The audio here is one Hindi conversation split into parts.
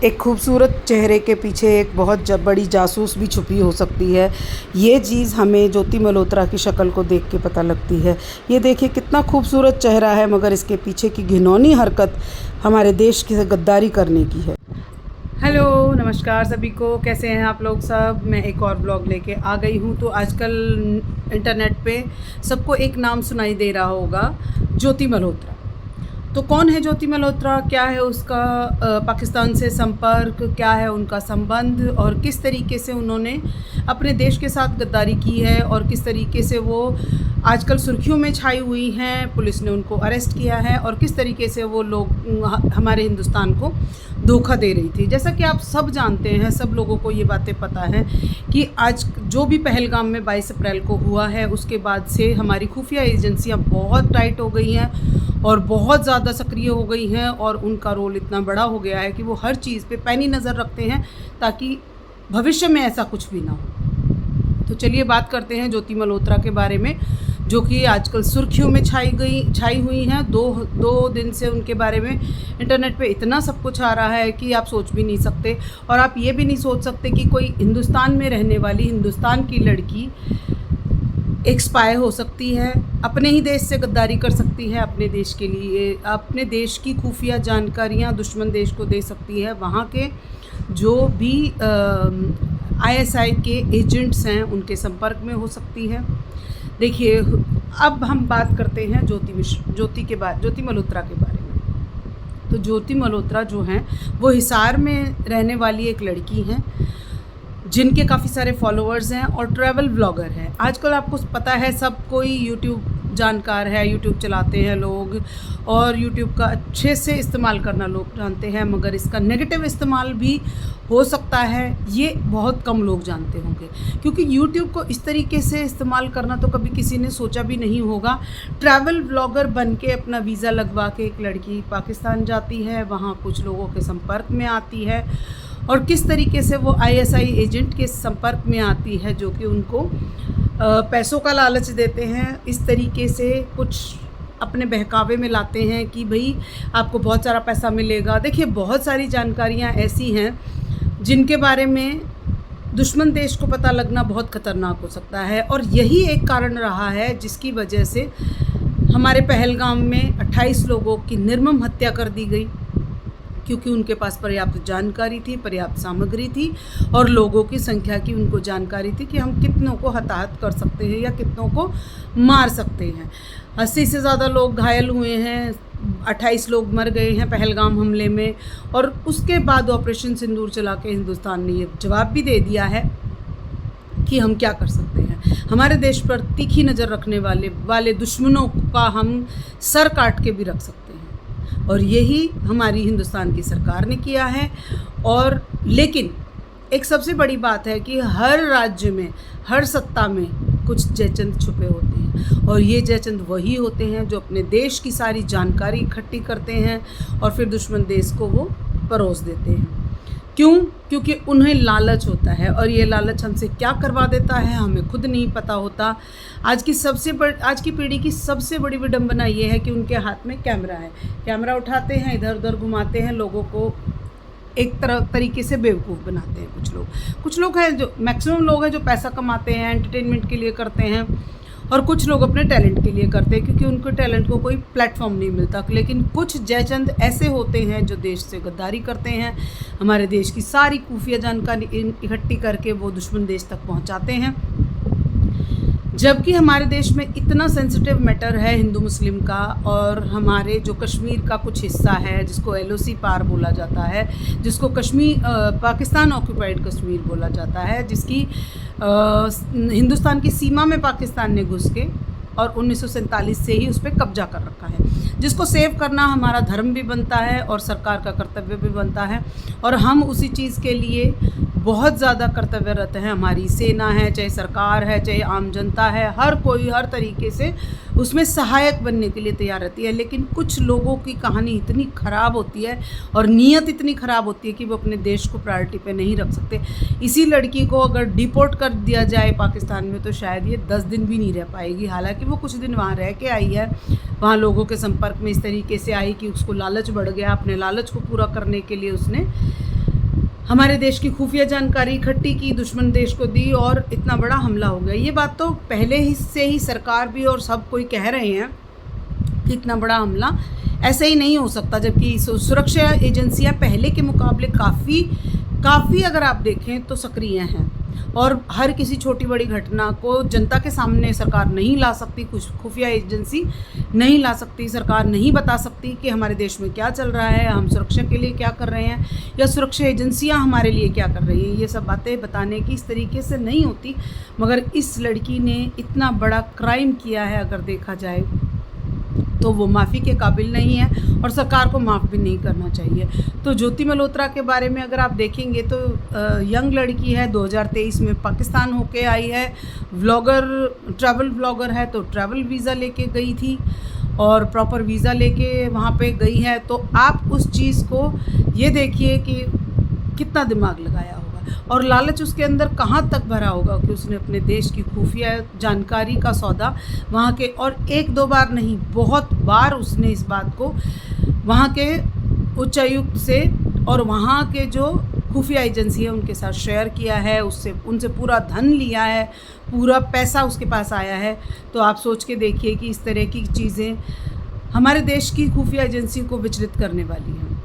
एक खूबसूरत चेहरे के पीछे एक बहुत बड़ी जासूस भी छुपी हो सकती है। ये चीज़ हमें ज्योति मल्होत्रा की शक्ल को देख के पता लगती है। ये देखिए कितना खूबसूरत चेहरा है, मगर इसके पीछे की घिनौनी हरकत हमारे देश की गद्दारी करने की है। हेलो, नमस्कार सभी को, कैसे हैं आप लोग सब। मैं एक और ब्लॉग लेके आ गई हूँ। तो आजकल इंटरनेट पे सबको एक नाम सुनाई दे रहा होगा, ज्योति मल्होत्रा। तो कौन है ज्योति मल्होत्रा, क्या है उसका पाकिस्तान से संपर्क, क्या है उनका संबंध और किस तरीके से उन्होंने अपने देश के साथ गद्दारी की है और किस तरीके से वो आजकल सुर्खियों में छाई हुई हैं। पुलिस ने उनको अरेस्ट किया है और किस तरीके से वो लोग हमारे हिंदुस्तान को धोखा दे रही थी। जैसा कि आप सब जानते हैं, सब लोगों को ये बातें पता हैं कि आज जो भी पहलगाम में 22 अप्रैल को हुआ है, उसके बाद से हमारी खुफिया एजेंसियां बहुत टाइट हो गई हैं और बहुत ज़्यादा सक्रिय हो गई हैं और उनका रोल इतना बड़ा हो गया है कि वो हर चीज़ पे पैनी नज़र रखते हैं ताकि भविष्य में ऐसा कुछ भी ना हो। तो चलिए बात करते हैं ज्योति मल्होत्रा के बारे में, जो कि आजकल सुर्खियों में छाई हुई हैं। दो दिन से उनके बारे में इंटरनेट पे इतना सब कुछ आ रहा है कि आप सोच भी नहीं सकते। और आप ये भी नहीं सोच सकते कि कोई हिंदुस्तान में रहने वाली हिंदुस्तान की लड़की एक स्पाई हो सकती है, अपने ही देश से गद्दारी कर सकती है, अपने देश के लिए अपने देश की खुफिया जानकारियां दुश्मन देश को दे सकती है। वहाँ के जो भी ISI के एजेंट्स हैं उनके संपर्क में हो सकती है। देखिए, अब हम बात करते हैं ज्योति मल्होत्रा के बारे में। तो ज्योति मल्होत्रा जो हैं वो हिसार में रहने वाली एक लड़की हैं, जिनके काफ़ी सारे फॉलोअर्स हैं और ट्रैवल ब्लॉगर हैं। आजकल आपको पता है, सब कोई यूट्यूब जानकार है, यूट्यूब चलाते हैं लोग और यूट्यूब का अच्छे से इस्तेमाल करना लोग जानते हैं, मगर इसका नेगेटिव इस्तेमाल भी हो सकता है, ये बहुत कम लोग जानते होंगे। क्योंकि यूट्यूब को इस तरीके से इस्तेमाल करना तो कभी किसी ने सोचा भी नहीं होगा। ट्रैवल ब्लॉगर बन के अपना वीज़ा लगवा के एक लड़की पाकिस्तान जाती है, वहाँ कुछ लोगों के संपर्क में आती है और किस तरीके से वो ISI एजेंट के संपर्क में आती है, जो कि उनको पैसों का लालच देते हैं। इस तरीके से कुछ अपने बहकावे में लाते हैं कि भाई आपको बहुत सारा पैसा मिलेगा। देखिए, बहुत सारी जानकारियां ऐसी हैं जिनके बारे में दुश्मन देश को पता लगना बहुत ख़तरनाक हो सकता है। और यही एक कारण रहा है जिसकी वजह से हमारे पहलगाम में 28 लोगों की निर्मम हत्या कर दी गई, क्योंकि उनके पास पर्याप्त जानकारी थी, पर्याप्त सामग्री थी और लोगों की संख्या की उनको जानकारी थी कि हम कितनों को हताहत कर सकते हैं या कितनों को मार सकते हैं। 80 से ज़्यादा लोग घायल हुए हैं, 28 लोग मर गए हैं पहलगाम हमले में। और उसके बाद ऑपरेशन सिंदूर चला के हिंदुस्तान ने ये जवाब भी दे दिया है कि हम क्या कर सकते हैं। हमारे देश पर तीखी नज़र रखने वाले दुश्मनों का हम सर काट के भी रख सकते हैं, और यही हमारी हिंदुस्तान की सरकार ने किया है। और लेकिन एक सबसे बड़ी बात है कि हर राज्य में, हर सत्ता में कुछ जयचंद छुपे होते हैं, और ये जयचंद वही होते हैं जो अपने देश की सारी जानकारी इकट्ठी करते हैं और फिर दुश्मन देश को वो परोस देते हैं। क्यों? क्योंकि उन्हें लालच होता है, और ये लालच हमसे क्या करवा देता है हमें खुद नहीं पता होता। आज की पीढ़ी की सबसे बड़ी विडंबना ये है कि उनके हाथ में कैमरा है, कैमरा उठाते हैं, इधर उधर घुमाते हैं, लोगों को एक तरीके से बेवकूफ़ बनाते हैं। कुछ लोग हैं, जो मैक्सिमम लोग हैं जो पैसा कमाते हैं, एंटरटेनमेंट के लिए करते हैं, और कुछ लोग अपने टैलेंट के लिए करते हैं क्योंकि उनके टैलेंट को कोई प्लेटफॉर्म नहीं मिलता। लेकिन कुछ जयचंद ऐसे होते हैं जो देश से गद्दारी करते हैं, हमारे देश की सारी खुफिया जानकारी इकट्ठी करके वो दुश्मन देश तक पहुंचाते हैं। जबकि हमारे देश में इतना सेंसिटिव मैटर है हिंदू मुस्लिम का, और हमारे जो कश्मीर का कुछ हिस्सा है जिसको LOC पार बोला जाता है, जिसको पाकिस्तान ऑक्यूपाइड कश्मीर बोला जाता है, जिसकी हिंदुस्तान की सीमा में पाकिस्तान ने घुस के और 1947 से ही उस पर कब्जा कर रखा है, जिसको सेव करना हमारा धर्म भी बनता है और सरकार का कर्तव्य भी बनता है। और हम उसी चीज़ के लिए बहुत ज़्यादा कर्तव्यरत हैं। हमारी सेना है, चाहे सरकार है, चाहे आम जनता है, हर कोई हर तरीके से उसमें सहायक बनने के लिए तैयार रहती है। लेकिन कुछ लोगों की कहानी इतनी ख़राब होती है और नीयत इतनी ख़राब होती है कि वो अपने देश को प्रायोरिटी पे नहीं रख सकते। इसी लड़की को अगर डिपोर्ट कर दिया जाए पाकिस्तान में तो शायद ये 10 दिन भी नहीं रह पाएगी। हालांकि वो कुछ दिन वहाँ रह के आई है, वहाँ लोगों के संपर्क में इस तरीके से आई कि उसको लालच बढ़ गया। अपने लालच को पूरा करने के लिए उसने हमारे देश की खुफिया जानकारी इकट्ठी की, दुश्मन देश को दी और इतना बड़ा हमला हो गया। ये बात तो पहले ही से ही सरकार भी और सब कोई कह रहे हैं कि इतना बड़ा हमला ऐसे ही नहीं हो सकता, जबकि सुरक्षा एजेंसियां पहले के मुकाबले काफ़ी अगर आप देखें तो सक्रिय हैं और हर किसी छोटी बड़ी घटना को जनता के सामने सरकार नहीं ला सकती, कुछ खुफिया एजेंसी नहीं ला सकती, सरकार नहीं बता सकती कि हमारे देश में क्या चल रहा है, हम सुरक्षा के लिए क्या कर रहे हैं या सुरक्षा एजेंसियां हमारे लिए क्या कर रही हैं। ये सब बातें बताने की इस तरीके से नहीं होती, मगर इस लड़की ने इतना बड़ा क्राइम किया है अगर देखा जाए तो वो माफ़ी के काबिल नहीं है और सरकार को माफ़ भी नहीं करना चाहिए। तो ज्योति मल्होत्रा के बारे में अगर आप देखेंगे तो यंग लड़की है, 2023 में पाकिस्तान होके आई है, ट्रैवल व्लॉगर है, तो ट्रैवल वीज़ा लेके गई थी और प्रॉपर वीज़ा लेके वहाँ पे गई है। तो आप उस चीज़ को ये देखिए कि कितना दिमाग लगाया होगा और लालच उसके अंदर कहाँ तक भरा होगा कि उसने अपने देश की खुफिया जानकारी का सौदा वहाँ के, और एक दो बार नहीं बहुत बार उसने इस बात को वहाँ के उच्चायुक्त से और वहाँ के जो खुफिया एजेंसी है उनके साथ शेयर किया है, उनसे पूरा धन लिया है, पूरा पैसा उसके पास आया है। तो आप सोच के देखिए कि इस तरह की चीज़ें हमारे देश की खुफिया एजेंसी को विचलित करने वाली हैं।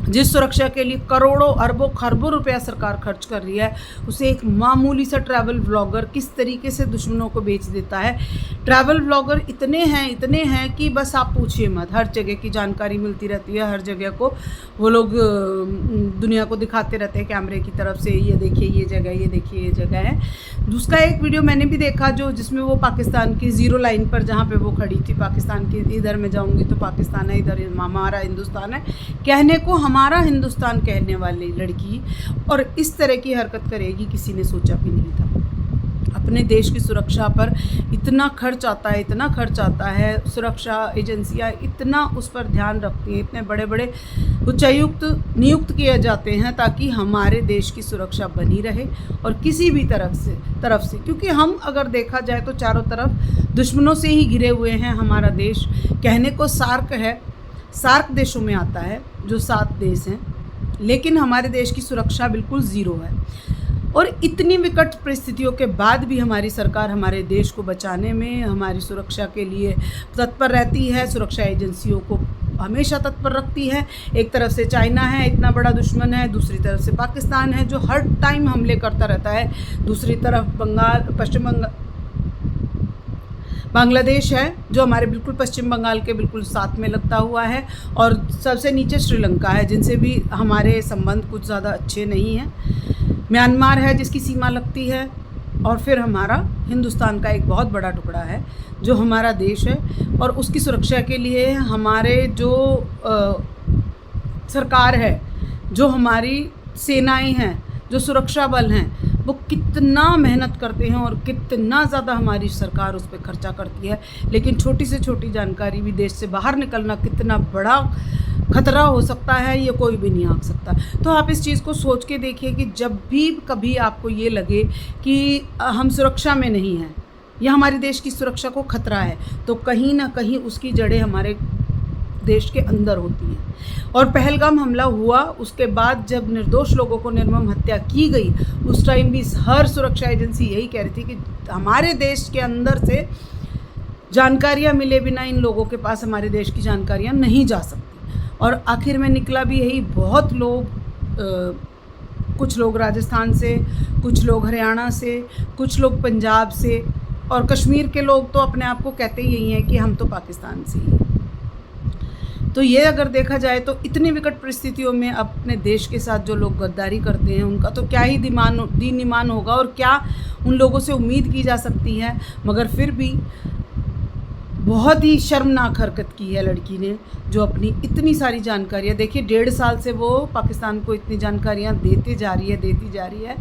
जिस सुरक्षा के लिए करोड़ों अरबों खरबों रुपया सरकार खर्च कर रही है, उसे एक मामूली सा ट्रैवल व्लॉगर किस तरीके से दुश्मनों को बेच देता है। ट्रैवल व्लॉगर इतने हैं कि बस आप पूछिए मत, हर जगह की जानकारी मिलती रहती है, हर जगह को वो लोग दुनिया को दिखाते रहते हैं कैमरे की तरफ से, ये देखिए ये जगह, ये देखिए ये जगह है। उसका एक वीडियो मैंने भी देखा जिसमें वो पाकिस्तान की ज़ीरो लाइन पर जहाँ पे वो खड़ी थी, पाकिस्तान की इधर मैं जाऊँगी तो पाकिस्तान है, इधर हमारा हिंदुस्तान है, कहने को हमारा हिंदुस्तान कहने वाली लड़की और इस तरह की हरकत करेगी किसी ने सोचा भी नहीं था। अपने देश की सुरक्षा पर इतना खर्च आता है, सुरक्षा एजेंसियां इतना उस पर ध्यान रखती हैं, इतने बड़े बड़े उच्चायुक्त नियुक्त किए जाते हैं ताकि हमारे देश की सुरक्षा बनी रहे और किसी भी तरफ से क्योंकि हम अगर देखा जाए तो चारों तरफ दुश्मनों से ही घिरे हुए हैं। हमारा देश कहने को सार्क है, सार्क देशों में आता है जो 7 देश हैं, लेकिन हमारे देश की सुरक्षा बिल्कुल ज़ीरो है और इतनी विकट परिस्थितियों के बाद भी हमारी सरकार हमारे देश को बचाने में हमारी सुरक्षा के लिए तत्पर रहती है, सुरक्षा एजेंसियों को हमेशा तत्पर रखती है। एक तरफ से चाइना है, इतना बड़ा दुश्मन है, दूसरी तरफ से पाकिस्तान है जो हर टाइम हमले करता रहता है, दूसरी तरफ बांग्लादेश है जो हमारे बिल्कुल पश्चिम बंगाल के बिल्कुल साथ में लगता हुआ है, और सबसे नीचे श्रीलंका है जिनसे भी हमारे संबंध कुछ ज़्यादा अच्छे नहीं हैं। म्यांमार है जिसकी सीमा लगती है, और फिर हमारा हिंदुस्तान का एक बहुत बड़ा टुकड़ा है जो हमारा देश है, और उसकी सुरक्षा के लिए हमारे जो सरकार है, जो हमारी सेनाएं हैं, जो सुरक्षा बल हैं, वो कितना मेहनत करते हैं और कितना ज़्यादा हमारी सरकार उस पर खर्चा करती है। लेकिन छोटी से छोटी जानकारी भी देश से बाहर निकलना कितना बड़ा खतरा हो सकता है, ये कोई भी नहीं आंक सकता। तो आप इस चीज़ को सोच के देखिए कि जब भी कभी आपको ये लगे कि हम सुरक्षा में नहीं हैं या हमारे देश की सुरक्षा को खतरा है, तो कहीं ना कहीं उसकी जड़ें हमारे देश के अंदर होती हैं। और पहलगाम हमला हुआ उसके बाद जब निर्दोष लोगों को निर्मम हत्या की गई, उस टाइम भी हर सुरक्षा एजेंसी यही कह रही थी कि हमारे देश के अंदर से जानकारियां मिले बिना इन लोगों के पास हमारे देश की जानकारियां नहीं जा सकती। और आखिर में निकला भी यही। बहुत लोग कुछ लोग राजस्थान से, कुछ लोग हरियाणा से, कुछ लोग पंजाब से, और कश्मीर के लोग तो अपने आप को कहते ही यही हैं कि हम तो पाकिस्तान से ही हैं। तो ये अगर देखा जाए तो इतनी विकट परिस्थितियों में अपने देश के साथ जो लोग गद्दारी करते हैं उनका तो क्या ही दीन ईमान होगा और क्या उन लोगों से उम्मीद की जा सकती है। मगर फिर भी बहुत ही शर्मनाक हरकत की है लड़की ने, जो अपनी इतनी सारी जानकारियाँ, देखिए 1.5 साल से वो पाकिस्तान को इतनी जानकारियाँ देती जा रही है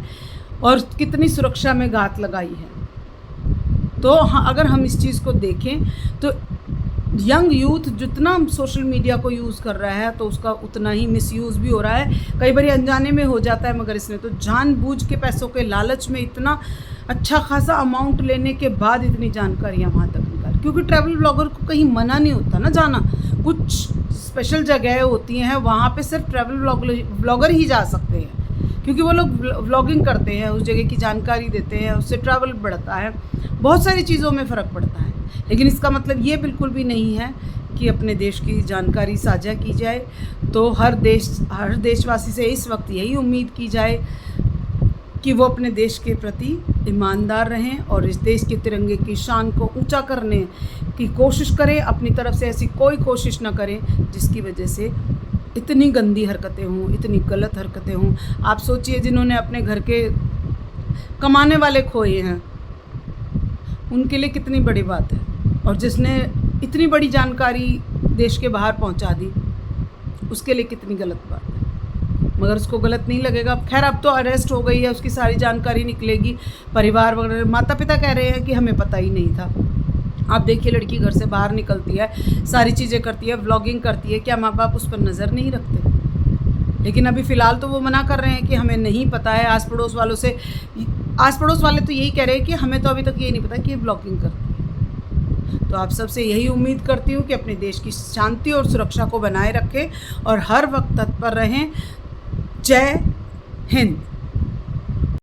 और कितनी सुरक्षा में घात लगाई है। तो हाँ, अगर हम इस चीज़ को देखें तो यंग यूथ जितना सोशल मीडिया को यूज़ कर रहा है तो उसका उतना ही मिसयूज़ भी हो रहा है। कई बार अनजाने में हो जाता है, मगर इसने तो जानबूझ के पैसों के लालच में इतना अच्छा खासा अमाउंट लेने के बाद इतनी जानकारियाँ वहाँ तक निकाल, क्योंकि ट्रैवल ब्लॉगर को कहीं मना नहीं होता ना जाना। कुछ स्पेशल जगह होती हैं वहाँ पे सिर्फ ट्रैवल ब्लॉगर ही जा सकते हैं। क्योंकि वो लोग व्लॉगिंग करते हैं, उस जगह की जानकारी देते हैं, उससे ट्रैवल बढ़ता है, बहुत सारी चीज़ों में फ़र्क पड़ता है। लेकिन इसका मतलब ये बिल्कुल भी नहीं है कि अपने देश की जानकारी साझा की जाए। तो हर देशवासी से इस वक्त यही उम्मीद की जाए कि वो अपने देश के प्रति ईमानदार रहें और इस देश के तिरंगे की शान को ऊंचा करने की कोशिश करें। अपनी तरफ से ऐसी कोई कोशिश ना करें जिसकी वजह से इतनी गंदी हरकतें हों, इतनी गलत हरकतें हों। आप सोचिए, जिन्होंने अपने घर के कमाने वाले खोए हैं, उनके लिए कितनी बड़ी बात है, और जिसने इतनी बड़ी जानकारी देश के बाहर पहुंचा दी, उसके लिए कितनी गलत बात है। मगर उसको गलत नहीं लगेगा। खैर, अब तो अरेस्ट हो गई है, उसकी सारी जानकारी निकलेगी। परिवार वगैरह, माता पिता कह रहे हैं कि हमें पता ही नहीं था। आप देखिए, लड़की घर से बाहर निकलती है, सारी चीज़ें करती है, व्लॉगिंग करती है, क्या माँ बाप उस पर नज़र नहीं रखते? लेकिन अभी फ़िलहाल तो वो मना कर रहे हैं कि हमें नहीं पता है। आस पड़ोस वालों से, आस पड़ोस वाले तो यही कह रहे हैं कि हमें तो अभी तक ये नहीं पता कि ये ब्लॉगिंग करती है। तो आप सबसे यही उम्मीद करती हूँ कि अपने देश की शांति और सुरक्षा को बनाए रखें और हर वक्त तत्पर रहें। जय हिंद।